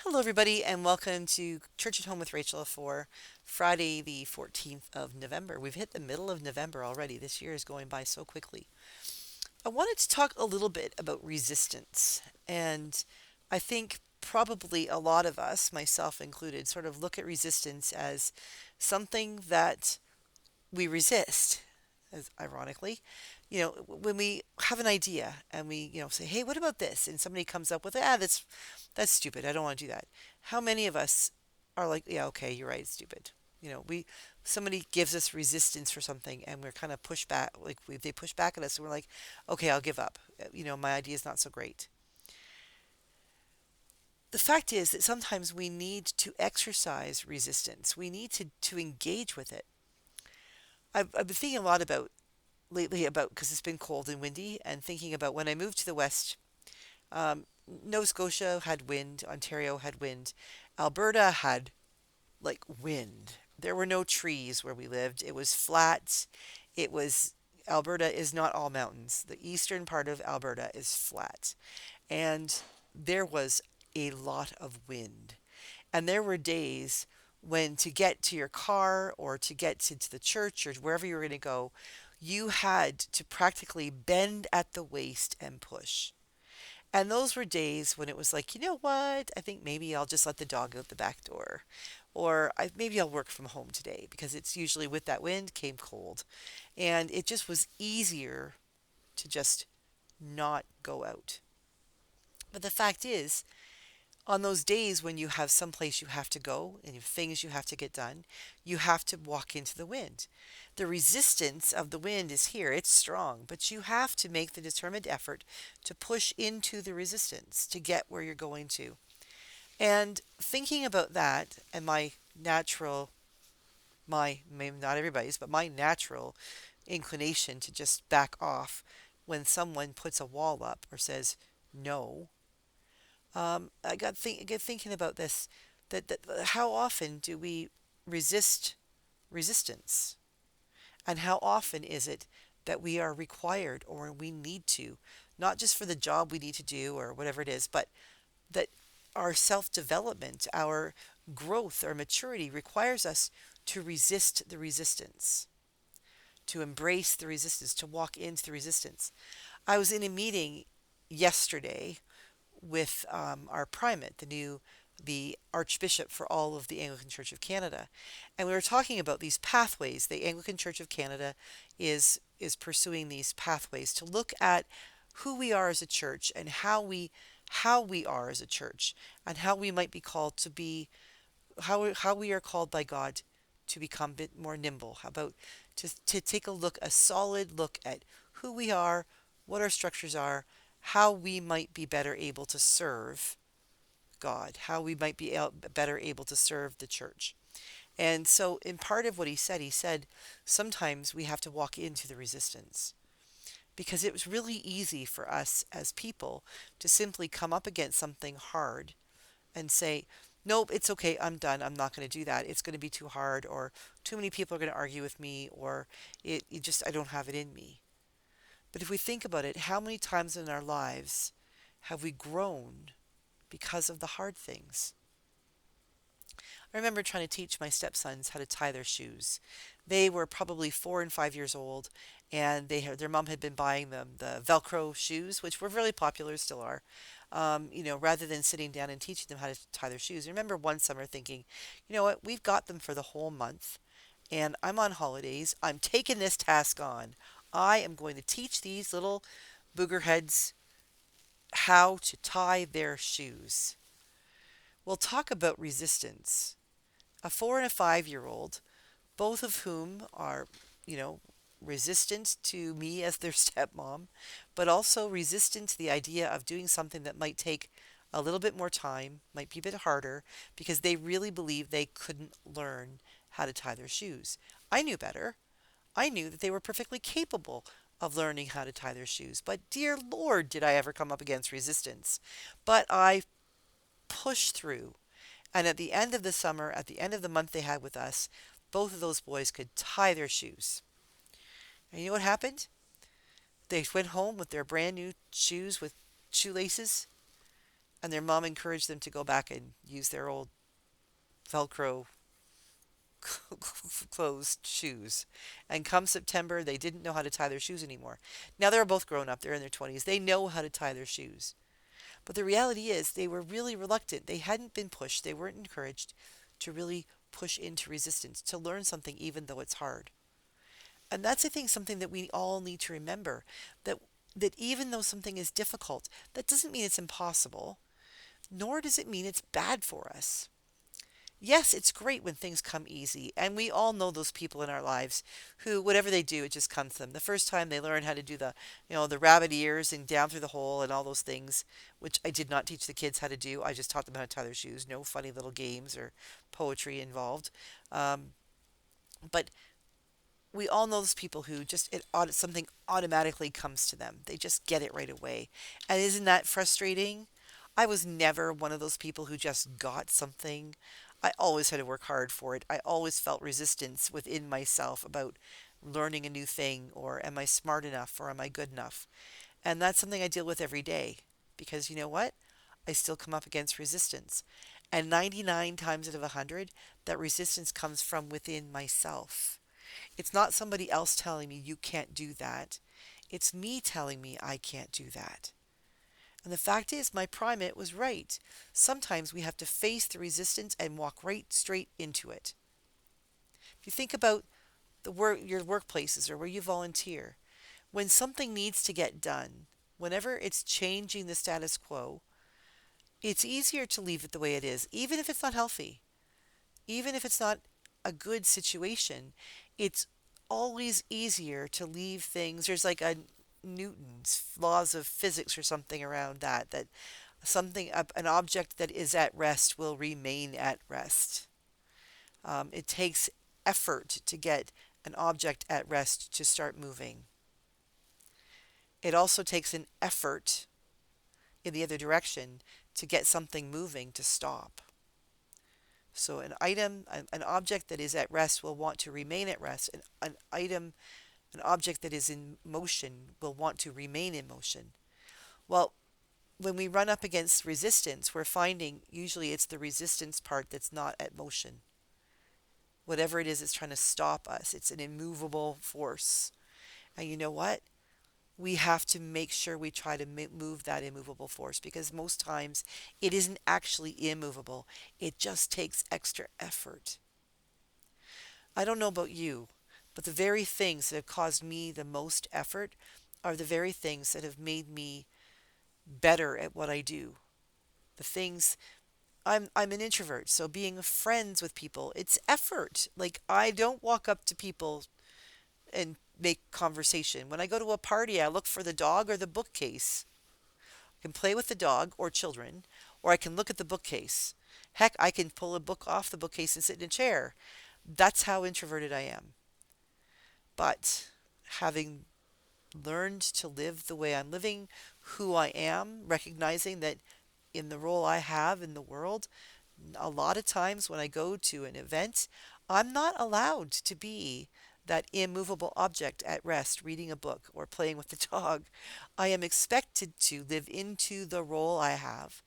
Hello, everybody, and welcome to Church at Home with Rachel for Friday, the 14th of November. We've hit the middle of November already. This year is going by so quickly. I wanted to talk a little bit about resistance, and I think probably a lot of us, myself included, sort of look at resistance as something that we resist, as ironically. When we have an idea and we, say, "Hey, what about this?" and somebody comes up with, that's stupid. I don't want to do that. How many of us are like, "Yeah, okay, you're right, it's stupid." We somebody gives us resistance for something and we're kind of pushed back, like they push back at us and we're like, "Okay, I'll give up. My idea is not so great." The fact is that sometimes we need to exercise resistance. We need to engage with it. I've been thinking a lot about lately about because it's been cold and windy, and thinking about when I moved to the west. um, Nova Scotia had wind, Ontario had wind, Alberta had like wind. There were no trees where we lived. It was flat. It was Alberta is not all mountains. The eastern part of Alberta is flat, and there was a lot of wind. And there were days when to get to your car or to get to the church or wherever you were going to go, you had to practically bend at the waist and push. And those were days when it was like, you know what? I think maybe I'll just let the dog out the back door. Or maybe I'll work from home today because it's usually with that wind came cold. And it just was easier to just not go out. But the fact is, on those days when you have someplace you have to go and you have things you have to get done, you have to walk into the wind. The resistance of the wind is here, it's strong, but you have to make the determined effort to push into the resistance to get where you're going to. And thinking about that and maybe not everybody's, but my natural inclination to just back off when someone puts a wall up or says no. I get thinking about this, that how often do we resist resistance, and how often is it that we are required or we need to, not just for the job we need to do or whatever it is, but that our self development, our growth, our maturity requires us to resist the resistance, to embrace the resistance, to walk into the resistance. I was in a meeting yesterday with our primate, the Archbishop for all of the Anglican Church of Canada, and we were talking about these pathways. The Anglican Church of Canada is pursuing these pathways to look at who we are as a church and how we are as a church and how we might be called to be how we are called by God to become a bit more nimble. How about to take a solid look at who we are, what our structures are, how we might be better able to serve God, how we might be better able to serve the church. And so, in part of what he said, sometimes we have to walk into the resistance because it was really easy for us as people to simply come up against something hard and say, nope, it's okay, I'm done. I'm not going to do that. It's going to be too hard, or too many people are going to argue with me, or I don't have it in me. But if we think about it, how many times in our lives have we grown because of the hard things? I remember trying to teach my stepsons how to tie their shoes. They were probably 4 and 5 years old, and their mom had been buying them the Velcro shoes, which were really popular, still are. Rather than sitting down and teaching them how to tie their shoes. I remember one summer thinking, you know what, we've got them for the whole month, and I'm on holidays. I'm taking this task on. I am going to teach these little booger heads how to tie their shoes. We'll talk about resistance. A 4 and a 5-year old, both of whom are, you know, resistant to me as their stepmom, but also resistant to the idea of doing something that might take a little bit more time, might be a bit harder, because they really believe they couldn't learn how to tie their shoes. I knew better. I knew that they were perfectly capable of learning how to tie their shoes. But dear Lord, did I ever come up against resistance. But I pushed through. And at the end of the summer, at the end of the month they had with us, both of those boys could tie their shoes. And you know what happened? They went home with their brand new shoes with shoelaces, and their mom encouraged them to go back and use their old Velcro closed shoes. And come September, they didn't know how to tie their shoes anymore. Now they're both grown up, they're in their 20s. They know how to tie their shoes. But the reality is, they were really reluctant. They hadn't been pushed, they weren't encouraged to really push into resistance, to learn something even though it's hard. And that's, I think, something that we all need to remember, that even though something is difficult, that doesn't mean it's impossible, nor does it mean it's bad for us. Yes, it's great when things come easy, and we all know those people in our lives who, whatever they do, it just comes to them. The first time they learn how to do the rabbit ears and down through the hole and all those things, which I did not teach the kids how to do. I just taught them how to tie their shoes. No funny little games or poetry involved. Um, but we all know those people who just something automatically comes to them. They just get it right away. And isn't that frustrating? I was never one of those people who just got something. I always had to work hard for it. I always felt resistance within myself about learning a new thing, or am I smart enough, or am I good enough? And that's something I deal with every day, because you know what? I still come up against resistance. And 99 times out of 100, that resistance comes from within myself. It's not somebody else telling me you can't do that. It's me telling me I can't do that. And the fact is, my primate was right. Sometimes we have to face the resistance and walk right straight into it. If you think about your workplaces or where you volunteer, when something needs to get done, whenever it's changing the status quo, it's easier to leave it the way it is, even if it's not healthy. Even if it's not a good situation, it's always easier to leave things. There's like a Newton's laws of physics or something around that something, an object that is at rest will remain at rest. It takes effort to get an object at rest to start moving. It also takes an effort in the other direction to get something moving to stop. So an item, an object that is at rest will want to remain at rest. An item, an object that is in motion will want to remain in motion. Well, when we run up against resistance, we're finding usually it's the resistance part that's not at motion. Whatever it is that's trying to stop us, it's an immovable force. And you know what? We have to make sure we try to move that immovable force, because most times it isn't actually immovable. It just takes extra effort. I don't know about you, but the very things that have caused me the most effort are the very things that have made me better at what I do. The things I'm an introvert, so being friends with people, it's effort. Like, I don't walk up to people and make conversation. When I go to a party, I look for the dog or the bookcase. I can play with the dog or children, or I can look at the bookcase. Heck, I can pull a book off the bookcase and sit in a chair. That's how introverted I am. But having learned to live the way I'm living, who I am, recognizing that in the role I have in the world, a lot of times when I go to an event, I'm not allowed to be that immovable object at rest, reading a book or playing with the dog. I am expected to live into the role I have,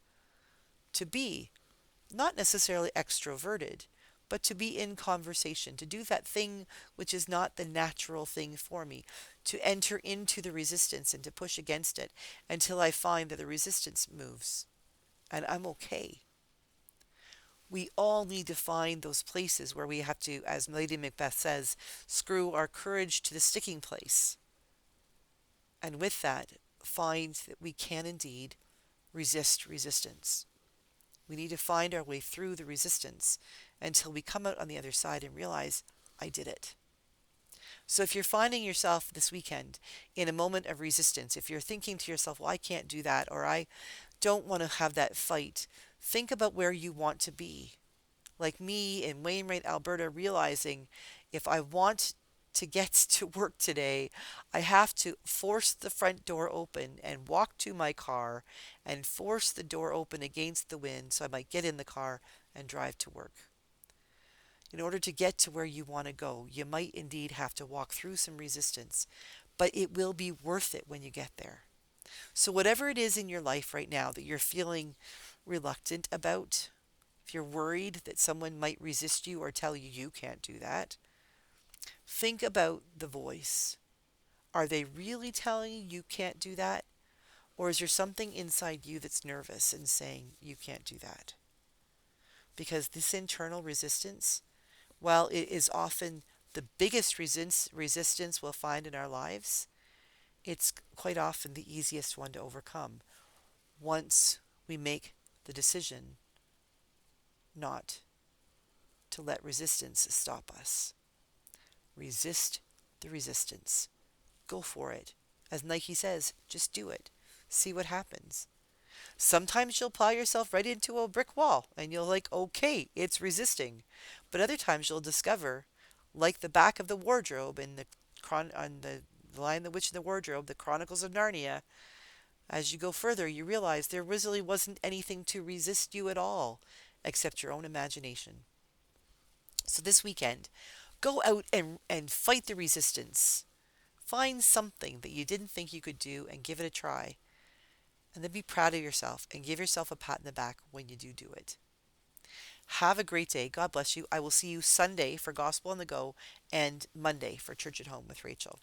to be not necessarily extroverted, but to be in conversation, to do that thing which is not the natural thing for me, to enter into the resistance and to push against it until I find that the resistance moves and I'm okay. We all need to find those places where we have to, as Lady Macbeth says, screw our courage to the sticking place. And with that, find that we can indeed resist resistance. We need to find our way through the resistance until we come out on the other side and realize, I did it. So if you're finding yourself this weekend in a moment of resistance, if you're thinking to yourself, well, I can't do that, or I don't want to have that fight, think about where you want to be. Like me in Wainwright, Alberta, realizing if I want to get to work today, I have to force the front door open and walk to my car and force the door open against the wind so I might get in the car and drive to work. In order to get to where you want to go, you might indeed have to walk through some resistance, but it will be worth it when you get there. So, whatever it is in your life right now that you're feeling reluctant about, if you're worried that someone might resist you or tell you you can't do that, think about the voice. Are they really telling you you can't do that? Or is there something inside you that's nervous and saying you can't do that? Because this internal resistance, while it is often the biggest resistance we'll find in our lives, it's quite often the easiest one to overcome once we make the decision not to let resistance stop us. Resist the resistance. Go for it. As Nike says, just do it. See what happens. Sometimes you'll plow yourself right into a brick wall and you'll like, okay, it's resisting. But other times you'll discover, like the back of the wardrobe in on the Lion, the Witch, and the Wardrobe, the Chronicles of Narnia, as you go further, you realize there really wasn't anything to resist you at all except your own imagination. So this weekend, go out and fight the resistance. Find something that you didn't think you could do and give it a try. And then be proud of yourself and give yourself a pat in the back when you do it. Have a great day. God bless you. I will see you Sunday for Gospel on the Go and Monday for Church at Home with Rachel.